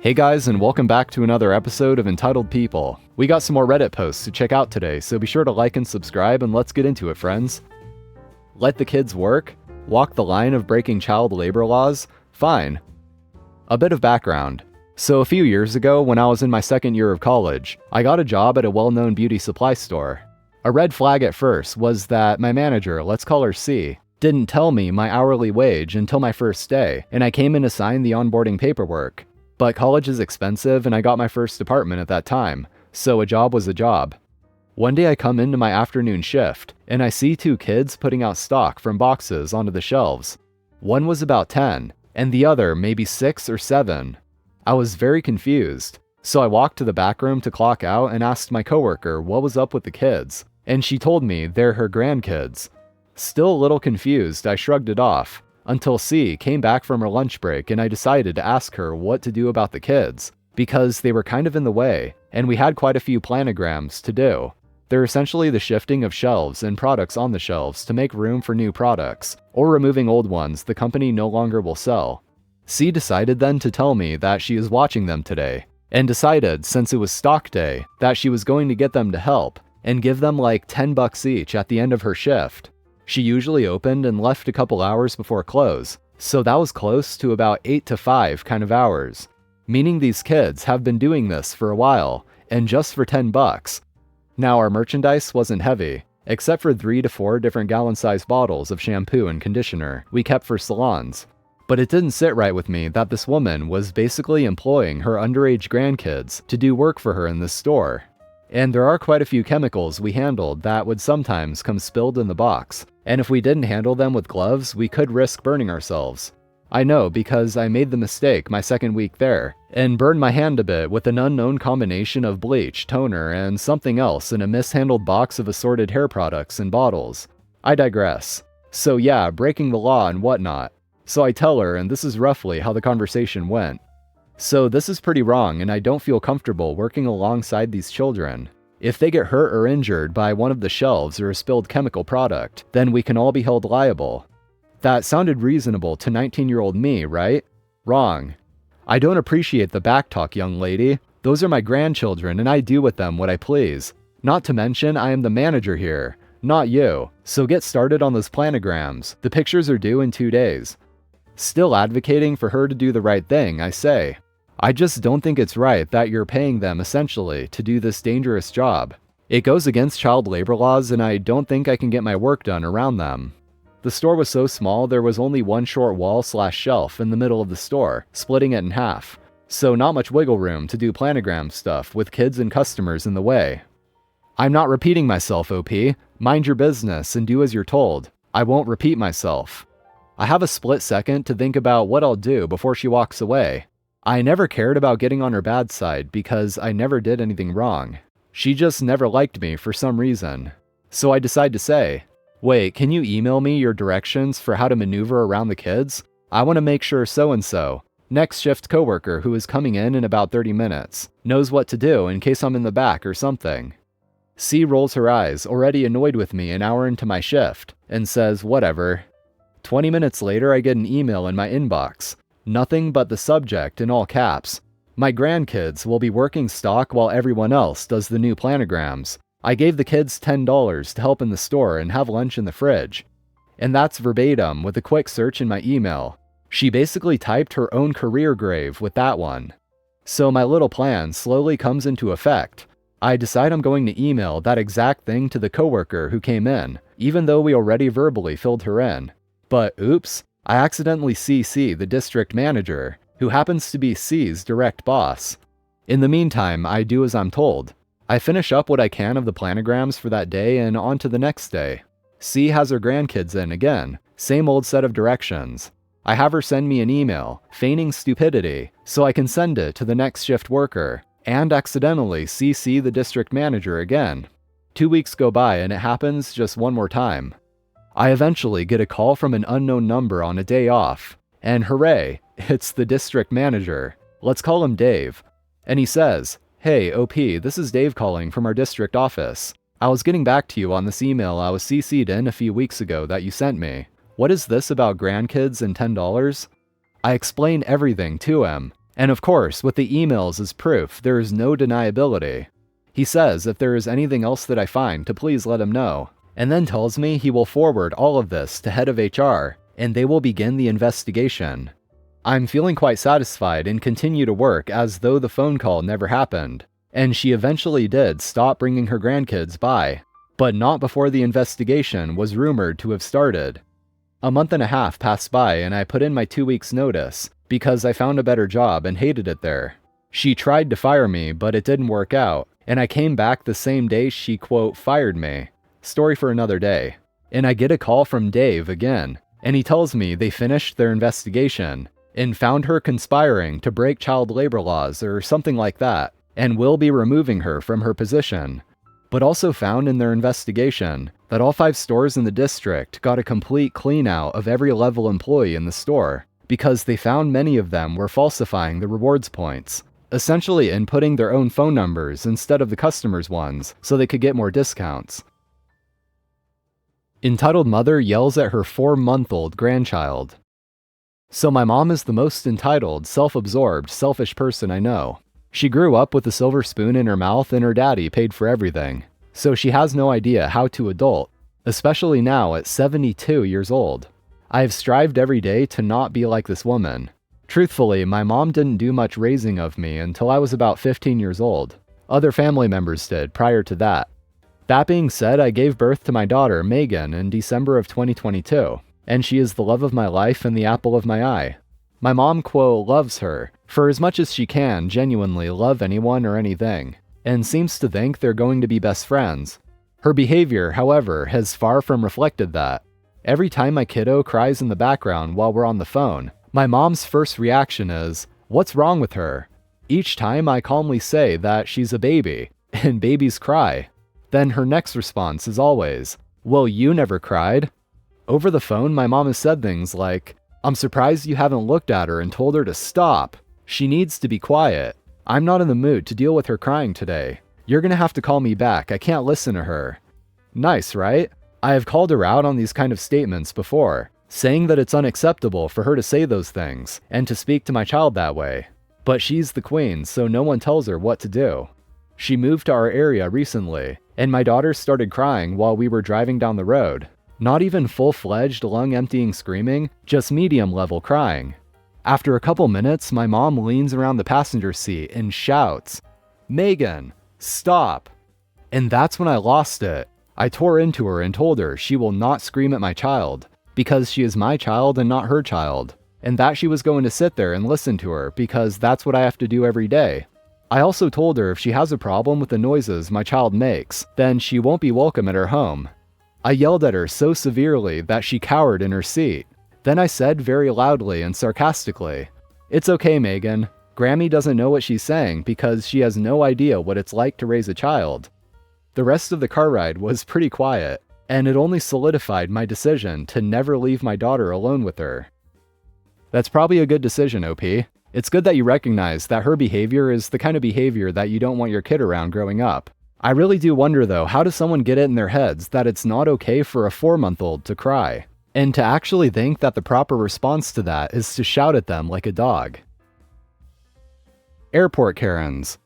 Hey guys, and welcome back to another episode of Entitled People. We got some more Reddit posts to check out today, so be sure to like and subscribe, and let's get into it, friends. Let the kids work? Walk the line of breaking child labor laws? Fine. A bit of background. So a few years ago, when I was in my second year of college, I got a job at a well-known beauty supply store. A red flag at first was that my manager, let's call her C, didn't tell me my hourly wage until my first day, and I came in to sign the onboarding paperwork. But college is expensive and I got my first apartment at that time, so a job was a job. One day I come into my afternoon shift, and I see two kids putting out stock from boxes onto the shelves. One was about 10, and the other maybe 6 or 7. I was very confused, so I walked to the back room to clock out and asked my coworker what was up with the kids, and she told me they're her grandkids. Still a little confused, I shrugged it off, until C came back from her lunch break and I decided to ask her what to do about the kids, because they were kind of in the way, and we had quite a few planograms to do. They're essentially the shifting of shelves and products on the shelves to make room for new products, or removing old ones the company no longer will sell. C decided then to tell me that she is watching them today, and decided, since it was stock day, that she was going to get them to help, and give them like $10 each at the end of her shift. She usually opened and left a couple hours before close, so that was close to about 8 to 5 kind of hours. Meaning these kids have been doing this for a while, and just for $10. Now our merchandise wasn't heavy, except for 3 to 4 different gallon-sized bottles of shampoo and conditioner we kept for salons. But it didn't sit right with me that this woman was basically employing her underage grandkids to do work for her in this store. And there are quite a few chemicals we handled that would sometimes come spilled in the box, and if we didn't handle them with gloves, we could risk burning ourselves. I know because I made the mistake my second week there, and burned my hand a bit with an unknown combination of bleach, toner, and something else in a mishandled box of assorted hair products and bottles. I digress. So yeah, breaking the law and whatnot. So I tell her, and this is roughly how the conversation went. So this is pretty wrong, and I don't feel comfortable working alongside these children. If they get hurt or injured by one of the shelves or a spilled chemical product, then we can all be held liable. That sounded reasonable to 19-year-old me, right? Wrong. I don't appreciate the backtalk, young lady. Those are my grandchildren, and I do with them what I please. Not to mention, I am the manager here, not you. So get started on those planograms. The pictures are due in 2 days. Still advocating for her to do the right thing, I say. I just don't think it's right that you're paying them, essentially, to do this dangerous job. It goes against child labor laws, and I don't think I can get my work done around them. The store was so small there was only one short wall/shelf in the middle of the store, splitting it in half. So not much wiggle room to do planogram stuff with kids and customers in the way. I'm not repeating myself, OP. Mind your business and do as you're told. I won't repeat myself. I have a split second to think about what I'll do before she walks away. I never cared about getting on her bad side because I never did anything wrong. She just never liked me for some reason. So I decide to say, wait, can you email me your directions for how to maneuver around the kids? I want to make sure so-and-so, next shift coworker who is coming in about 30 minutes, knows what to do in case I'm in the back or something. C rolls her eyes, already annoyed with me an hour into my shift, and says whatever. 20 minutes later I get an email in my inbox. Nothing but the subject in all caps. My grandkids will be working stock while everyone else does the new planograms. I gave the kids $10 to help in the store and have lunch in the fridge. And that's verbatim with a quick search in my email. She basically typed her own career grave with that one. So my little plan slowly comes into effect. I decide I'm going to email that exact thing to the coworker who came in, even though we already verbally filled her in. But oops. I accidentally CC the district manager, who happens to be C's direct boss. In the meantime, I do as I'm told. I finish up what I can of the planograms for that day and on to the next day. C has her grandkids in again, same old set of directions. I have her send me an email, feigning stupidity, so I can send it to the next shift worker, and accidentally CC the district manager again. 2 weeks go by and it happens just one more time. I eventually get a call from an unknown number on a day off, and hooray, it's the district manager. Let's call him Dave. And he says, hey, OP, this is Dave calling from our district office. I was getting back to you on this email I was CC'd in a few weeks ago that you sent me. What is this about grandkids and $10? I explain everything to him, And of course, with the emails as proof, there is no deniability. He says if there is anything else that I find to please let him know, and then tells me he will forward all of this to head of HR, and they will begin the investigation. I'm feeling quite satisfied and continue to work as though the phone call never happened, and she eventually did stop bringing her grandkids by, but not before the investigation was rumored to have started. A month and a half passed by and I put in my 2 weeks notice because I found a better job and hated it there. She tried to fire me, but it didn't work out, and I came back the same day she, quote, fired me. Story for another day. And I get a call from Dave again, and he tells me they finished their investigation and found her conspiring to break child labor laws or something like that, and will be removing her from her position. But also found in their investigation that all 5 stores in the district got a complete clean out of every level employee in the store, because they found many of them were falsifying the rewards points, essentially inputting their own phone numbers instead of the customers' ones so they could get more discounts. Entitled mother yells at her 4-month-old grandchild. So my mom is the most entitled, self-absorbed, selfish person I know. She grew up with a silver spoon in her mouth and her daddy paid for everything, so she has no idea how to adult, especially now at 72 years old. I have strived every day to not be like this woman. Truthfully, my mom didn't do much raising of me until I was about 15 years old. Other family members did prior to that. That being said, I gave birth to my daughter, Megan, in December of 2022, and she is the love of my life and the apple of my eye. My mom, quote, loves her, for as much as she can genuinely love anyone or anything, and seems to think they're going to be best friends. Her behavior, however, has far from reflected that. Every time my kiddo cries in the background while we're on the phone, my mom's first reaction is, "What's wrong with her?" Each time I calmly say that she's a baby, and babies cry. Then her next response is always, "Well, you never cried." Over the phone, my mom has said things like, "I'm surprised you haven't looked at her and told her to stop. She needs to be quiet. I'm not in the mood to deal with her crying today. You're gonna have to call me back. I can't listen to her." Nice, right? I have called her out on these kind of statements before, saying that it's unacceptable for her to say those things and to speak to my child that way. But she's the queen, so no one tells her what to do. She moved to our area recently, and my daughter started crying while we were driving down the road. Not even full-fledged lung-emptying screaming, just medium-level crying. After a couple minutes, my mom leans around the passenger seat and shouts, "Megan, stop!" And that's when I lost it. I tore into her and told her she will not scream at my child, because she is my child and not her child, and that she was going to sit there and listen to her because that's what I have to do every day. I also told her if she has a problem with the noises my child makes, then she won't be welcome at her home. I yelled at her so severely that she cowered in her seat. Then I said very loudly and sarcastically, "It's okay, Megan. Grammy doesn't know what she's saying because she has no idea what it's like to raise a child." The rest of the car ride was pretty quiet, and it only solidified my decision to never leave my daughter alone with her. That's probably a good decision, OP. It's good that you recognize that her behavior is the kind of behavior that you don't want your kid around growing up. I really do wonder though, how does someone get it in their heads that it's not okay for a 4-month-old to cry? And to actually think that the proper response to that is to shout at them like a dog. Airport Karens.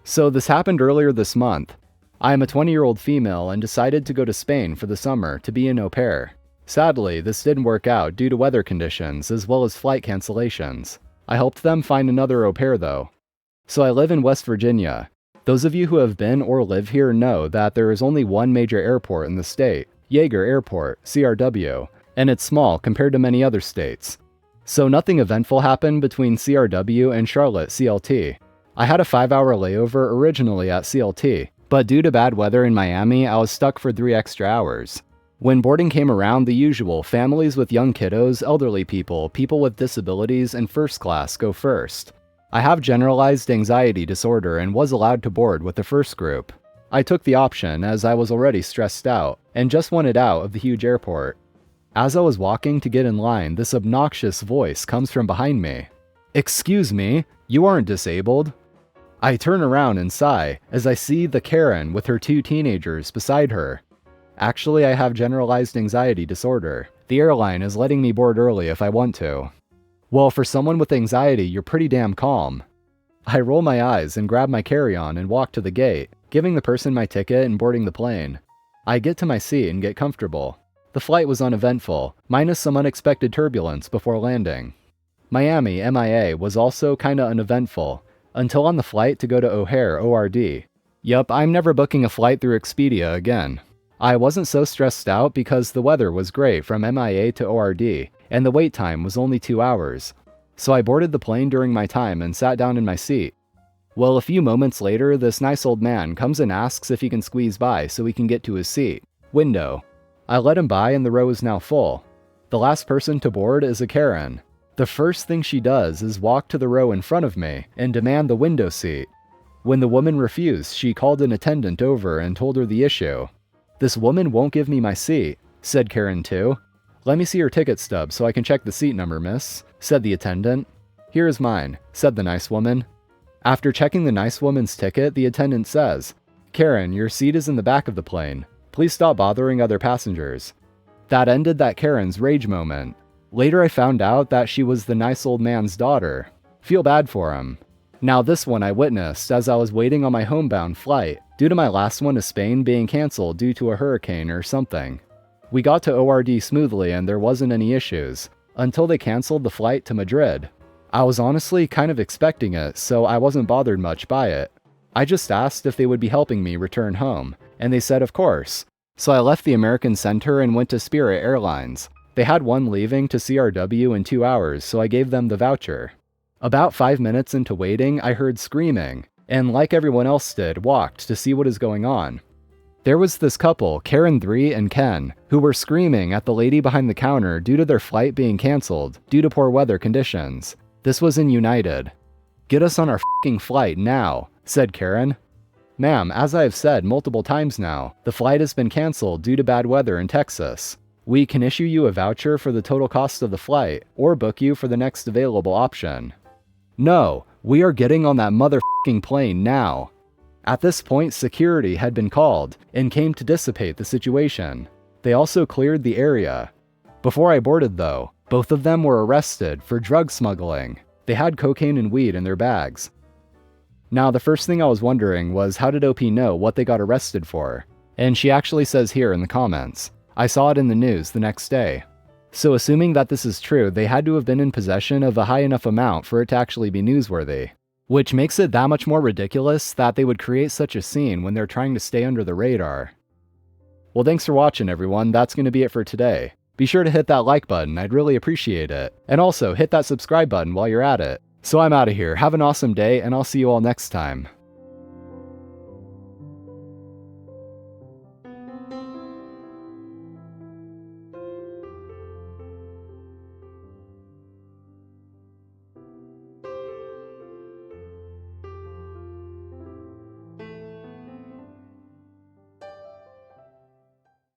So this happened earlier this month. I am a 20-year-old female and decided to go to Spain for the summer to be an au pair. Sadly, this didn't work out due to weather conditions as well as flight cancellations. I helped them find another au pair though. So I live in West Virginia. Those of you who have been or live here know that there is only one major airport in the state, Yeager Airport, CRW, and it's small compared to many other states. So nothing eventful happened between CRW and Charlotte CLT. I had a 5-hour layover originally at CLT, but due to bad weather in Miami, I was stuck for 3 extra hours. When boarding came around, the usual families with young kiddos, elderly people, people with disabilities, and first class go first. I have generalized anxiety disorder and was allowed to board with the first group. I took the option as I was already stressed out and just wanted out of the huge airport. As I was walking to get in line, this obnoxious voice comes from behind me. "Excuse me, you aren't disabled?" I turn around and sigh as I see the Karen with her 2 teenagers beside her. Actually, I have generalized anxiety disorder. The airline is letting me board early if I want to. Well, for someone with anxiety, you're pretty damn calm. I roll my eyes and grab my carry-on and walk to the gate, giving the person my ticket and boarding the plane. I get to my seat and get comfortable. The flight was uneventful, minus some unexpected turbulence before landing. Miami, MIA, was also kinda uneventful, until on the flight to go to O'Hare, ORD. Yup, I'm never booking a flight through Expedia again. I wasn't so stressed out because the weather was great from MIA to ORD, and the wait time was only 2 hours. So I boarded the plane during my time and sat down in my seat. Well, a few moments later, this nice old man comes and asks if he can squeeze by so he can get to his seat. Window. I let him by and the row is now full. The last person to board is a Karen. The first thing she does is walk to the row in front of me and demand the window seat. When the woman refused, she called an attendant over and told her the issue. "This woman won't give me my seat," said Karen 2. "Let me see your ticket stub so I can check the seat number, miss," said the attendant. "Here is mine," said the nice woman. After checking the nice woman's ticket, the attendant says, "Karen, your seat is in the back of the plane. Please stop bothering other passengers." That ended that Karen's rage moment. Later I found out that she was the nice old man's daughter. Feel bad for him. Now this one I witnessed as I was waiting on my homebound flight, due to my last one to Spain being cancelled due to a hurricane or something. We got to ORD smoothly and there wasn't any issues, until they cancelled the flight to Madrid. I was honestly kind of expecting it, so I wasn't bothered much by it. I just asked if they would be helping me return home, and they said of course. So I left the American Center and went to Spirit Airlines. They had one leaving to CRW in 2 hours, so I gave them the voucher. About 5 minutes into waiting, I heard screaming, and like everyone else did, walked to see what is going on. There was this couple, Karen 3 and Ken, who were screaming at the lady behind the counter due to their flight being cancelled due to poor weather conditions. This was in United. "Get us on our f***ing flight now," said Karen. "Ma'am, as I have said multiple times now, the flight has been cancelled due to bad weather in Texas. We can issue you a voucher for the total cost of the flight, or book you for the next available option." "No, we are getting on that mother-f***ing plane now." At this point, security had been called and came to dissipate the situation. They also cleared the area. Before I boarded though, both of them were arrested for drug smuggling. They had cocaine and weed in their bags. Now, the first thing I was wondering was how did OP know what they got arrested for? And she actually says here in the comments, "I saw it in the news the next day." So assuming that this is true, they had to have been in possession of a high enough amount for it to actually be newsworthy. Which makes it that much more ridiculous that they would create such a scene when they're trying to stay under the radar. Well, thanks for watching everyone, that's going to be it for today. Be sure to hit that like button, I'd really appreciate it. And also, hit that subscribe button while you're at it. So I'm out of here, have an awesome day, and I'll see you all next time.